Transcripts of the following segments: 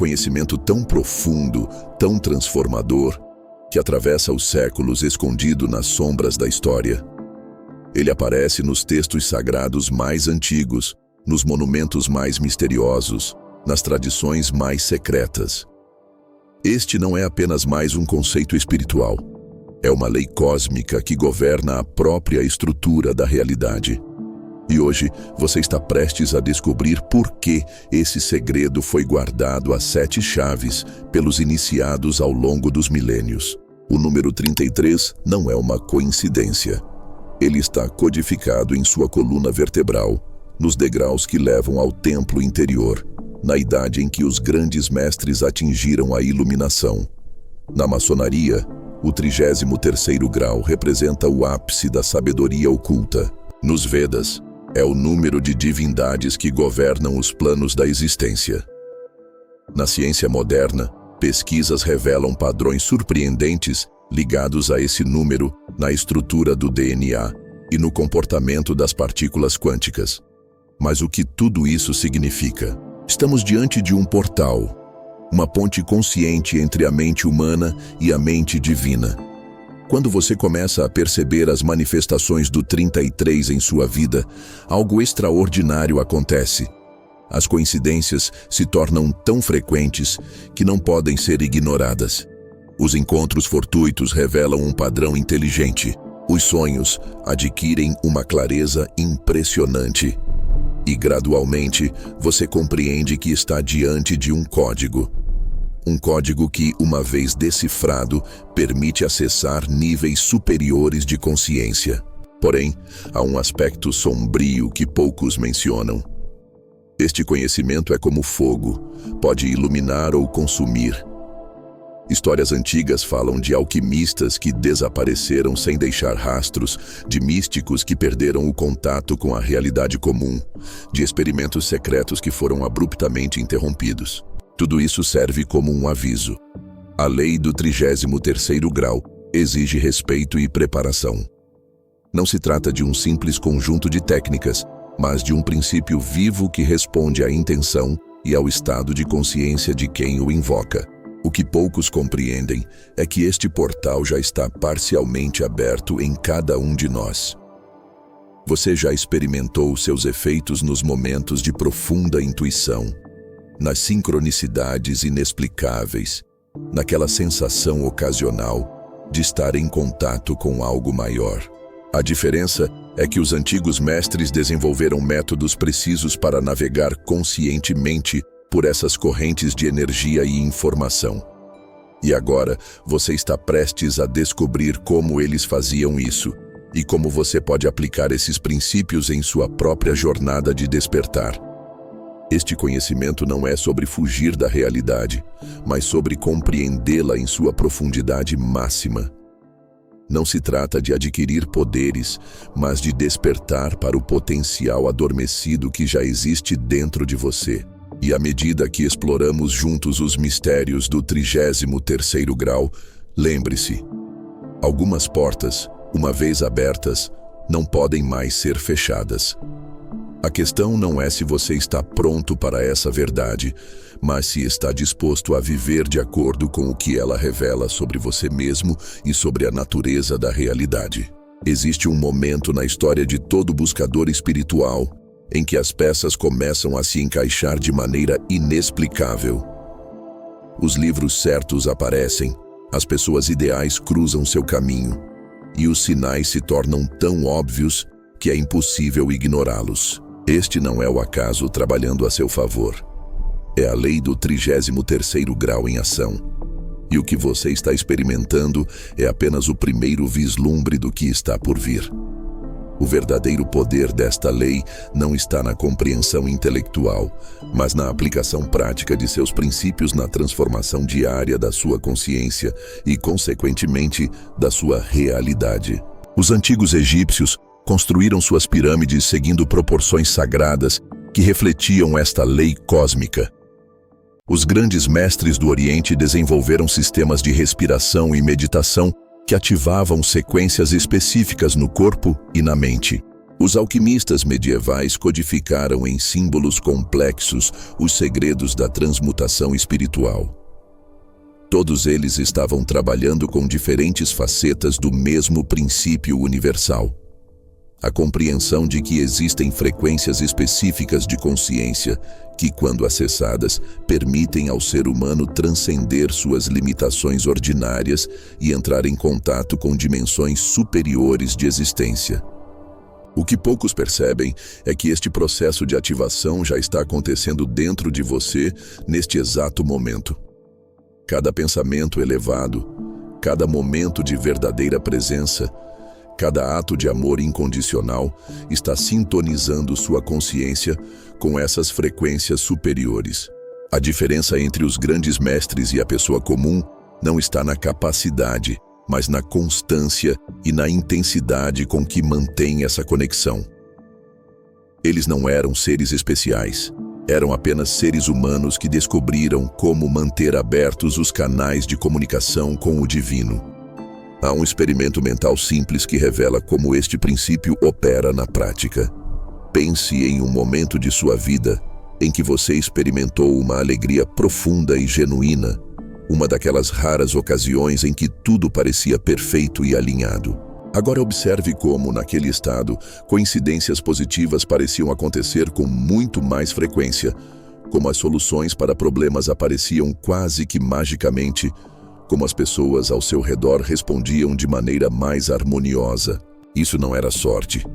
conhecimento tão profundo, tão transformador, que atravessa os séculos escondido nas sombras da história. Ele aparece nos textos sagrados mais antigos, nos monumentos mais misteriosos, nas tradições mais secretas. Este não é apenas mais um conceito espiritual. É uma lei cósmica que governa a própria estrutura da realidade. E hoje você está prestes a descobrir por que esse segredo foi guardado a 7 chaves pelos iniciados ao longo dos milênios. O número 33 não é uma coincidência. Ele está codificado em sua coluna vertebral, nos degraus que levam ao templo interior, na idade em que os grandes mestres atingiram a iluminação. Na maçonaria, o 33º grau representa o ápice da sabedoria oculta. Nos Vedas, é o número de divindades que governam os planos da existência. Na ciência moderna, pesquisas revelam padrões surpreendentes ligados a esse número na estrutura do DNA e no comportamento das partículas quânticas. Mas o que tudo isso significa? Estamos diante de um portal, uma ponte consciente entre a mente humana e a mente divina. Quando você começa a perceber as manifestações do 33 em sua vida, algo extraordinário acontece. As coincidências se tornam tão frequentes que não podem ser ignoradas. Os encontros fortuitos revelam um padrão inteligente. Os sonhos adquirem uma clareza impressionante. E gradualmente, você compreende que está diante de um código. Um código que, uma vez decifrado, permite acessar níveis superiores de consciência. Porém, há um aspecto sombrio que poucos mencionam. Este conhecimento é como fogo, pode iluminar ou consumir. Histórias antigas falam de alquimistas que desapareceram sem deixar rastros, de místicos que perderam o contato com a realidade comum, de experimentos secretos que foram abruptamente interrompidos. Tudo isso serve como um aviso. A lei do 33º grau exige respeito e preparação. Não se trata de um simples conjunto de técnicas, mas de um princípio vivo que responde à intenção e ao estado de consciência de quem o invoca. O que poucos compreendem é que este portal já está parcialmente aberto em cada um de nós. Você já experimentou seus efeitos nos momentos de profunda intuição, nas sincronicidades inexplicáveis, naquela sensação ocasional de estar em contato com algo maior. A diferença é que os antigos mestres desenvolveram métodos precisos para navegar conscientemente por essas correntes de energia e informação. E agora, você está prestes a descobrir como eles faziam isso e como você pode aplicar esses princípios em sua própria jornada de despertar. Este conhecimento não é sobre fugir da realidade, mas sobre compreendê-la em sua profundidade máxima. Não se trata de adquirir poderes, mas de despertar para o potencial adormecido que já existe dentro de você. E à medida que exploramos juntos os mistérios do 33º grau, lembre-se, algumas portas, uma vez abertas, não podem mais ser fechadas. A questão não é se você está pronto para essa verdade, mas se está disposto a viver de acordo com o que ela revela sobre você mesmo e sobre a natureza da realidade. Existe um momento na história de todo buscador espiritual em que as peças começam a se encaixar de maneira inexplicável. Os livros certos aparecem, as pessoas ideais cruzam seu caminho, e os sinais se tornam tão óbvios que é impossível ignorá-los. Este não é o acaso trabalhando a seu favor. É a lei do 33º grau em ação. E o que você está experimentando é apenas o primeiro vislumbre do que está por vir. O verdadeiro poder desta lei não está na compreensão intelectual, mas na aplicação prática de seus princípios na transformação diária da sua consciência e, consequentemente, da sua realidade. Os antigos egípcios construíram suas pirâmides seguindo proporções sagradas que refletiam esta lei cósmica. Os grandes mestres do Oriente desenvolveram sistemas de respiração e meditação que ativavam sequências específicas no corpo e na mente. Os alquimistas medievais codificaram em símbolos complexos os segredos da transmutação espiritual. Todos eles estavam trabalhando com diferentes facetas do mesmo princípio universal. A compreensão de que existem frequências específicas de consciência que, quando acessadas, permitem ao ser humano transcender suas limitações ordinárias e entrar em contato com dimensões superiores de existência. O que poucos percebem é que este processo de ativação já está acontecendo dentro de você neste exato momento. Cada pensamento elevado, cada momento de verdadeira presença, cada ato de amor incondicional está sintonizando sua consciência com essas frequências superiores. A diferença entre os grandes mestres e a pessoa comum não está na capacidade, mas na constância e na intensidade com que mantém essa conexão. Eles não eram seres especiais, eram apenas seres humanos que descobriram como manter abertos os canais de comunicação com o divino. Há um experimento mental simples que revela como este princípio opera na prática. Pense em um momento de sua vida em que você experimentou uma alegria profunda e genuína, uma daquelas raras ocasiões em que tudo parecia perfeito e alinhado. Agora observe como, naquele estado, coincidências positivas pareciam acontecer com muito mais frequência, como as soluções para problemas apareciam quase que magicamente, como as pessoas ao seu redor respondiam de maneira mais harmoniosa. Isso não era sorte.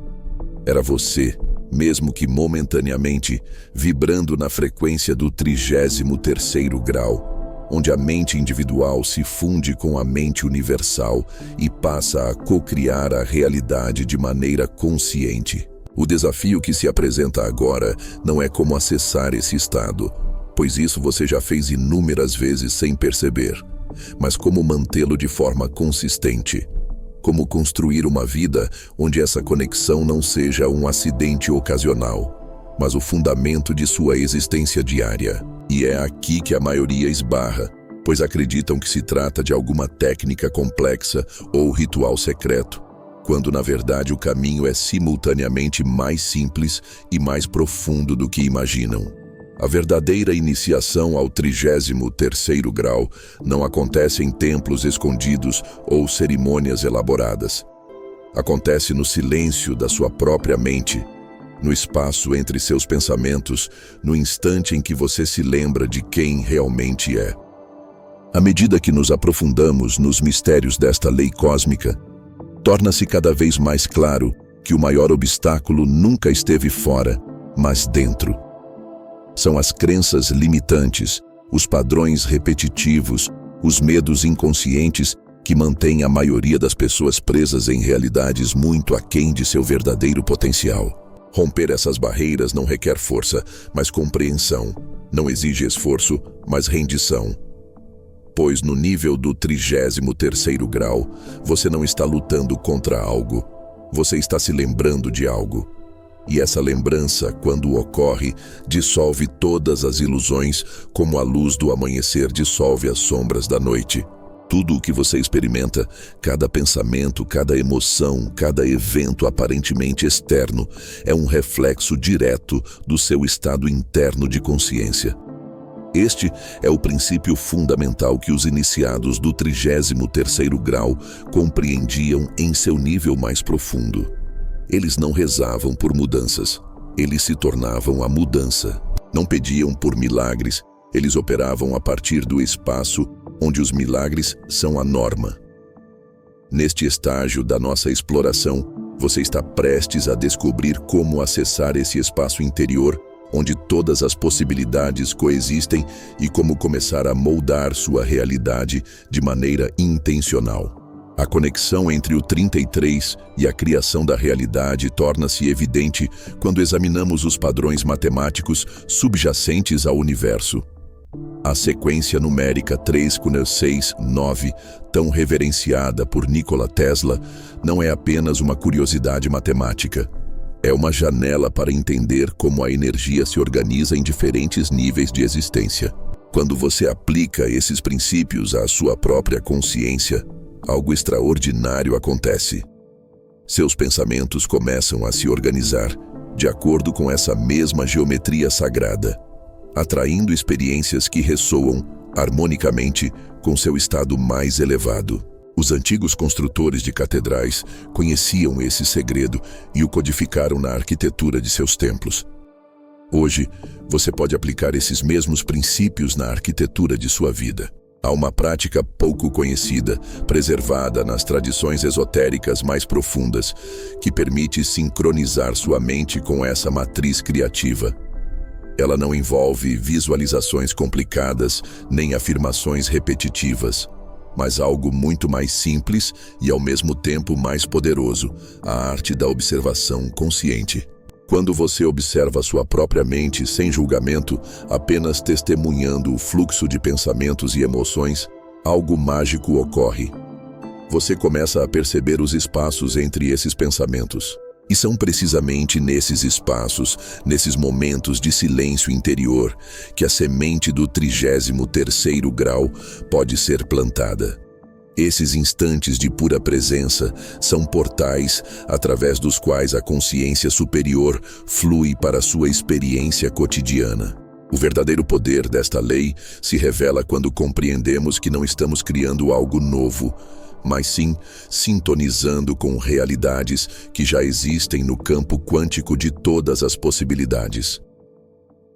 Era você, mesmo que momentaneamente, vibrando na frequência do 33º grau, onde a mente individual se funde com a mente universal e passa a co-criar a realidade de maneira consciente. O desafio que se apresenta agora não é como acessar esse estado, pois isso você já fez inúmeras vezes sem perceber, mas como mantê-lo de forma consistente. Como construir uma vida onde essa conexão não seja um acidente ocasional, mas o fundamento de sua existência diária. E é aqui que a maioria esbarra, pois acreditam que se trata de alguma técnica complexa ou ritual secreto, quando na verdade o caminho é simultaneamente mais simples e mais profundo do que imaginam. A verdadeira iniciação ao 33º grau não acontece em templos escondidos ou cerimônias elaboradas. Acontece no silêncio da sua própria mente, no espaço entre seus pensamentos, no instante em que você se lembra de quem realmente é. À medida que nos aprofundamos nos mistérios desta lei cósmica, torna-se cada vez mais claro que o maior obstáculo nunca esteve fora, mas dentro. São as crenças limitantes, os padrões repetitivos, os medos inconscientes que mantêm a maioria das pessoas presas em realidades muito aquém de seu verdadeiro potencial. Romper essas barreiras não requer força, mas compreensão. Não exige esforço, mas rendição. Pois no nível do 33º grau, você não está lutando contra algo. Você está se lembrando de algo. E essa lembrança, quando ocorre, dissolve todas as ilusões, como a luz do amanhecer dissolve as sombras da noite. Tudo o que você experimenta, cada pensamento, cada emoção, cada evento aparentemente externo, é um reflexo direto do seu estado interno de consciência. Este é o princípio fundamental que os iniciados do 33º grau compreendiam em seu nível mais profundo. Eles não rezavam por mudanças, eles se tornavam a mudança. Não pediam por milagres, eles operavam a partir do espaço onde os milagres são a norma. Neste estágio da nossa exploração, você está prestes a descobrir como acessar esse espaço interior onde todas as possibilidades coexistem e como começar a moldar sua realidade de maneira intencional. A conexão entre o 33 e a criação da realidade torna-se evidente quando examinamos os padrões matemáticos subjacentes ao universo. A sequência numérica 3 com 6, 9, tão reverenciada por Nikola Tesla, não é apenas uma curiosidade matemática. É uma janela para entender como a energia se organiza em diferentes níveis de existência. Quando você aplica esses princípios à sua própria consciência, algo extraordinário acontece. Seus pensamentos começam a se organizar de acordo com essa mesma geometria sagrada, atraindo experiências que ressoam harmonicamente com seu estado mais elevado. Os antigos construtores de catedrais conheciam esse segredo e o codificaram na arquitetura de seus templos. Hoje, você pode aplicar esses mesmos princípios na arquitetura de sua vida. Há uma prática pouco conhecida, preservada nas tradições esotéricas mais profundas, que permite sincronizar sua mente com essa matriz criativa. Ela não envolve visualizações complicadas nem afirmações repetitivas, mas algo muito mais simples e ao mesmo tempo mais poderoso, a arte da observação consciente. Quando você observa sua própria mente sem julgamento, apenas testemunhando o fluxo de pensamentos e emoções, algo mágico ocorre. Você começa a perceber os espaços entre esses pensamentos. E são precisamente nesses espaços, nesses momentos de silêncio interior, que a semente do 33º grau pode ser plantada. Esses instantes de pura presença são portais através dos quais a consciência superior flui para sua experiência cotidiana. O verdadeiro poder desta lei se revela quando compreendemos que não estamos criando algo novo, mas sim sintonizando com realidades que já existem no campo quântico de todas as possibilidades.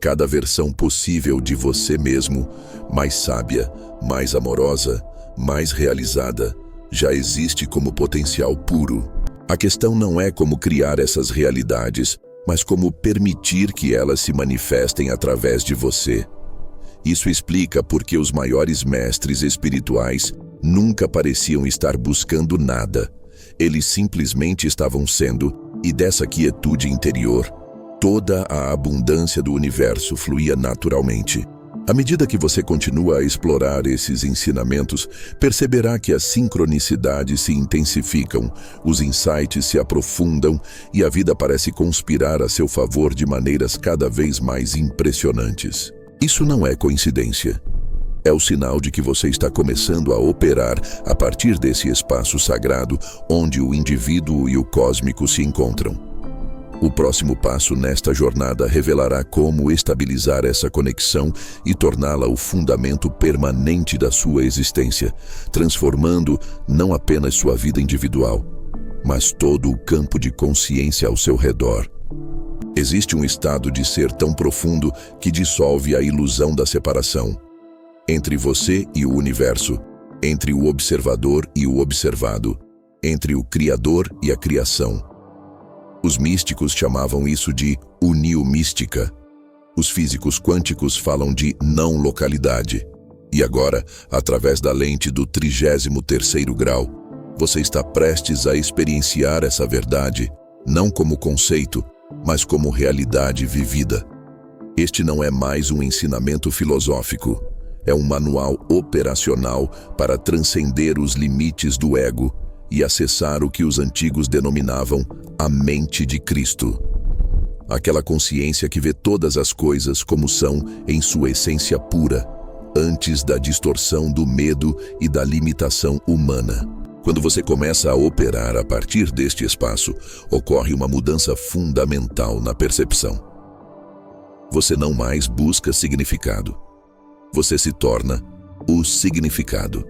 Cada versão possível de você mesmo, mais sábia, mais amorosa, mais realizada, já existe como potencial puro. A questão não é como criar essas realidades, mas como permitir que elas se manifestem através de você. Isso explica por que os maiores mestres espirituais nunca pareciam estar buscando nada. Eles simplesmente estavam sendo, e dessa quietude interior, toda a abundância do universo fluía naturalmente. À medida que você continua a explorar esses ensinamentos, perceberá que as sincronicidades se intensificam, os insights se aprofundam e a vida parece conspirar a seu favor de maneiras cada vez mais impressionantes. Isso não é coincidência. É o sinal de que você está começando a operar a partir desse espaço sagrado onde o indivíduo e o cósmico se encontram. O próximo passo nesta jornada revelará como estabilizar essa conexão e torná-la o fundamento permanente da sua existência, transformando não apenas sua vida individual, mas todo o campo de consciência ao seu redor. Existe um estado de ser tão profundo que dissolve a ilusão da separação entre você e o universo, entre o observador e o observado, entre o Criador e a criação. Os místicos chamavam isso de uniomística. Os físicos quânticos falam de não-localidade. E agora, através da lente do 33º grau, você está prestes a experienciar essa verdade, não como conceito, mas como realidade vivida. Este não é mais um ensinamento filosófico, é um manual operacional para transcender os limites do ego e acessar o que os antigos denominavam a mente de Cristo. Aquela consciência que vê todas as coisas como são em sua essência pura, antes da distorção do medo e da limitação humana. Quando você começa a operar a partir deste espaço, ocorre uma mudança fundamental na percepção. Você não mais busca significado. Você se torna o significado.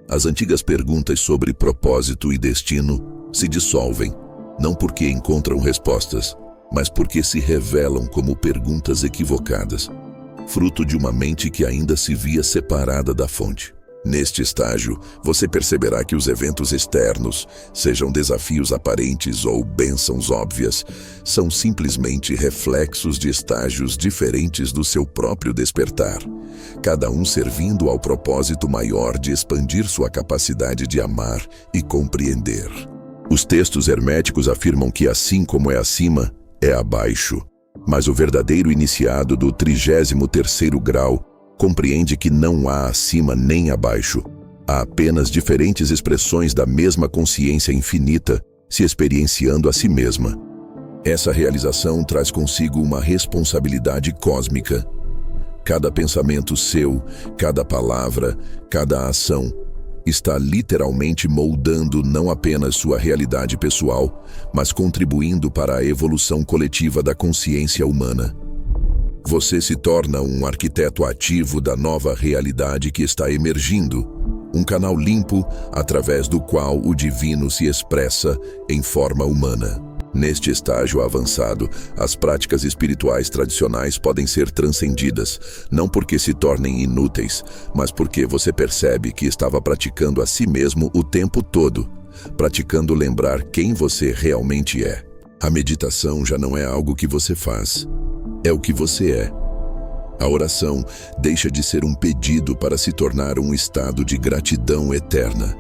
As antigas perguntas sobre propósito e destino se dissolvem, não porque encontram respostas, mas porque se revelam como perguntas equivocadas, fruto de uma mente que ainda se via separada da fonte. Neste estágio, você perceberá que os eventos externos, sejam desafios aparentes ou bênçãos óbvias, são simplesmente reflexos de estágios diferentes do seu próprio despertar, cada um servindo ao propósito maior de expandir sua capacidade de amar e compreender. Os textos herméticos afirmam que assim como é acima, é abaixo, mas o verdadeiro iniciado do 33º grau compreende que não há acima nem abaixo. Há apenas diferentes expressões da mesma consciência infinita se experienciando a si mesma. Essa realização traz consigo uma responsabilidade cósmica. Cada pensamento seu, cada palavra, cada ação está literalmente moldando não apenas sua realidade pessoal, mas contribuindo para a evolução coletiva da consciência humana. Você se torna um arquiteto ativo da nova realidade que está emergindo, um canal limpo através do qual o divino se expressa em forma humana. Neste estágio avançado, as práticas espirituais tradicionais podem ser transcendidas, não porque se tornem inúteis, mas porque você percebe que estava praticando a si mesmo o tempo todo, praticando lembrar quem você realmente é. A meditação já não é algo que você faz, é o que você é. A oração deixa de ser um pedido para se tornar um estado de gratidão eterna.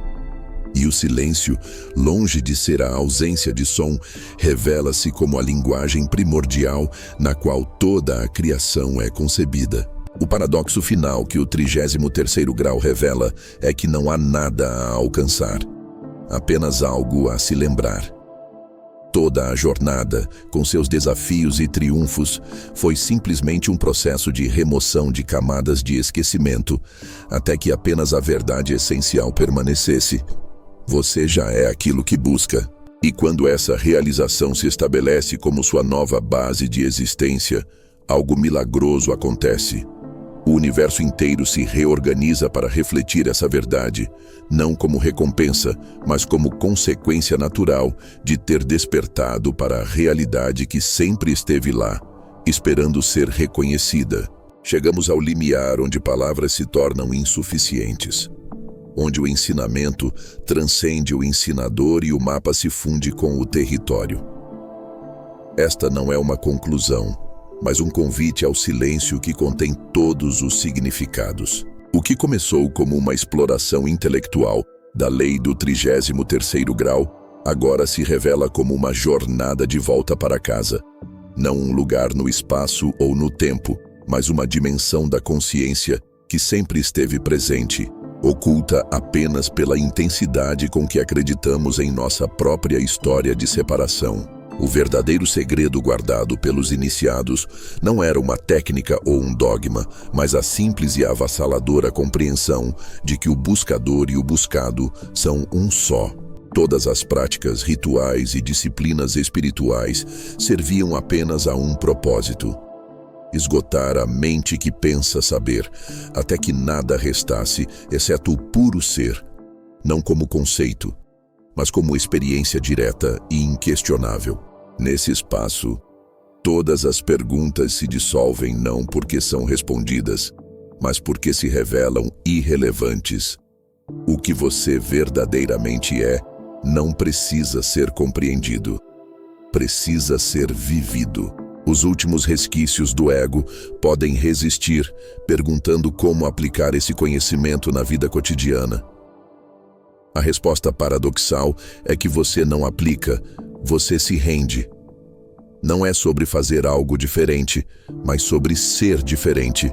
E o silêncio, longe de ser a ausência de som, revela-se como a linguagem primordial na qual toda a criação é concebida. O paradoxo final que o 33º grau revela é que não há nada a alcançar, apenas algo a se lembrar. Toda a jornada, com seus desafios e triunfos, foi simplesmente um processo de remoção de camadas de esquecimento, até que apenas a verdade essencial permanecesse. Você já é aquilo que busca. E quando essa realização se estabelece como sua nova base de existência, algo milagroso acontece. O universo inteiro se reorganiza para refletir essa verdade, não como recompensa, mas como consequência natural de ter despertado para a realidade que sempre esteve lá, esperando ser reconhecida. Chegamos ao limiar onde palavras se tornam insuficientes, onde o ensinamento transcende o ensinador e o mapa se funde com o território. Esta não é uma conclusão, mas um convite ao silêncio que contém todos os significados. O que começou como uma exploração intelectual da lei do 33º grau, agora se revela como uma jornada de volta para casa. Não um lugar no espaço ou no tempo, mas uma dimensão da consciência que sempre esteve presente, oculta apenas pela intensidade com que acreditamos em nossa própria história de separação. O verdadeiro segredo guardado pelos iniciados não era uma técnica ou um dogma, mas a simples e avassaladora compreensão de que o buscador e o buscado são um só. Todas as práticas, rituais e disciplinas espirituais serviam apenas a um propósito: esgotar a mente que pensa saber, até que nada restasse, exceto o puro ser, não como conceito, mas como experiência direta e inquestionável. Nesse espaço, todas as perguntas se dissolvem não porque são respondidas, mas porque se revelam irrelevantes. O que você verdadeiramente é não precisa ser compreendido, precisa ser vivido. Os últimos resquícios do ego podem resistir, perguntando como aplicar esse conhecimento na vida cotidiana. A resposta paradoxal é que você não aplica, você se rende. Não é sobre fazer algo diferente, mas sobre ser diferente.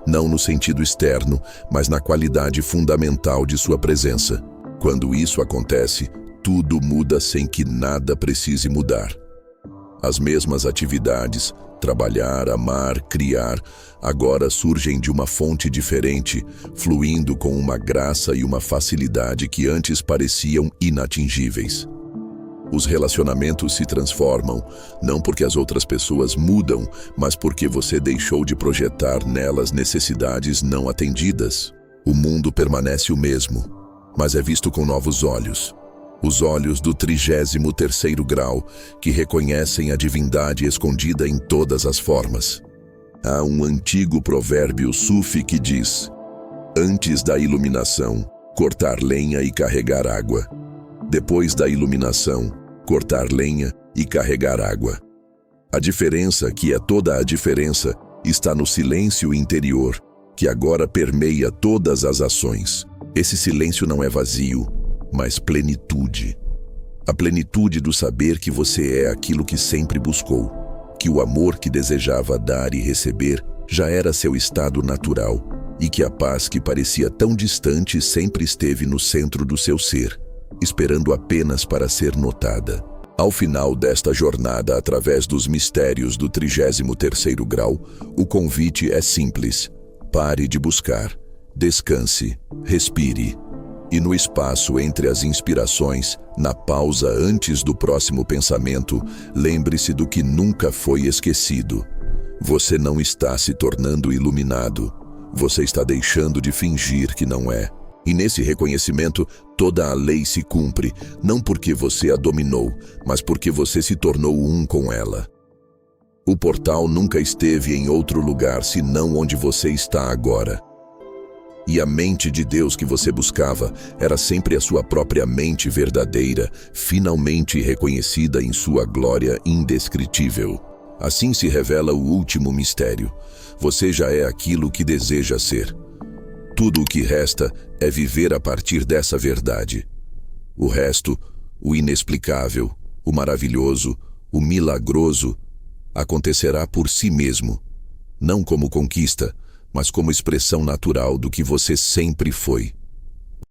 Não no sentido externo, mas na qualidade fundamental de sua presença. Quando isso acontece, tudo muda sem que nada precise mudar. As mesmas atividades, trabalhar, amar, criar, agora surgem de uma fonte diferente, fluindo com uma graça e uma facilidade que antes pareciam inatingíveis. Os relacionamentos se transformam, não porque as outras pessoas mudam, mas porque você deixou de projetar nelas necessidades não atendidas. O mundo permanece o mesmo, mas é visto com novos olhos. Os olhos do 33º grau, que reconhecem a divindade escondida em todas as formas. Há um antigo provérbio sufi que diz: antes da iluminação, cortar lenha e carregar água. Depois da iluminação, cortar lenha e carregar água. A diferença, que é toda a diferença, está no silêncio interior, que agora permeia todas as ações. Esse silêncio não é vazio, mas plenitude. A plenitude do saber que você é aquilo que sempre buscou, que o amor que desejava dar e receber já era seu estado natural, e que a paz que parecia tão distante sempre esteve no centro do seu ser, esperando apenas para ser notada. Ao final desta jornada através dos mistérios do 33º grau, o convite é simples: pare de buscar, descanse, respire. E no espaço entre as inspirações, na pausa antes do próximo pensamento, lembre-se do que nunca foi esquecido. Você não está se tornando iluminado. Você está deixando de fingir que não é. E nesse reconhecimento, toda a lei se cumpre, não porque você a dominou, mas porque você se tornou um com ela. O portal nunca esteve em outro lugar senão onde você está agora. E a mente de Deus que você buscava era sempre a sua própria mente verdadeira, finalmente reconhecida em sua glória indescritível. Assim se revela o último mistério. Você já é aquilo que deseja ser. Tudo o que resta é viver a partir dessa verdade. O resto, o inexplicável, o maravilhoso, o milagroso, acontecerá por si mesmo, não como conquista, mas como expressão natural do que você sempre foi.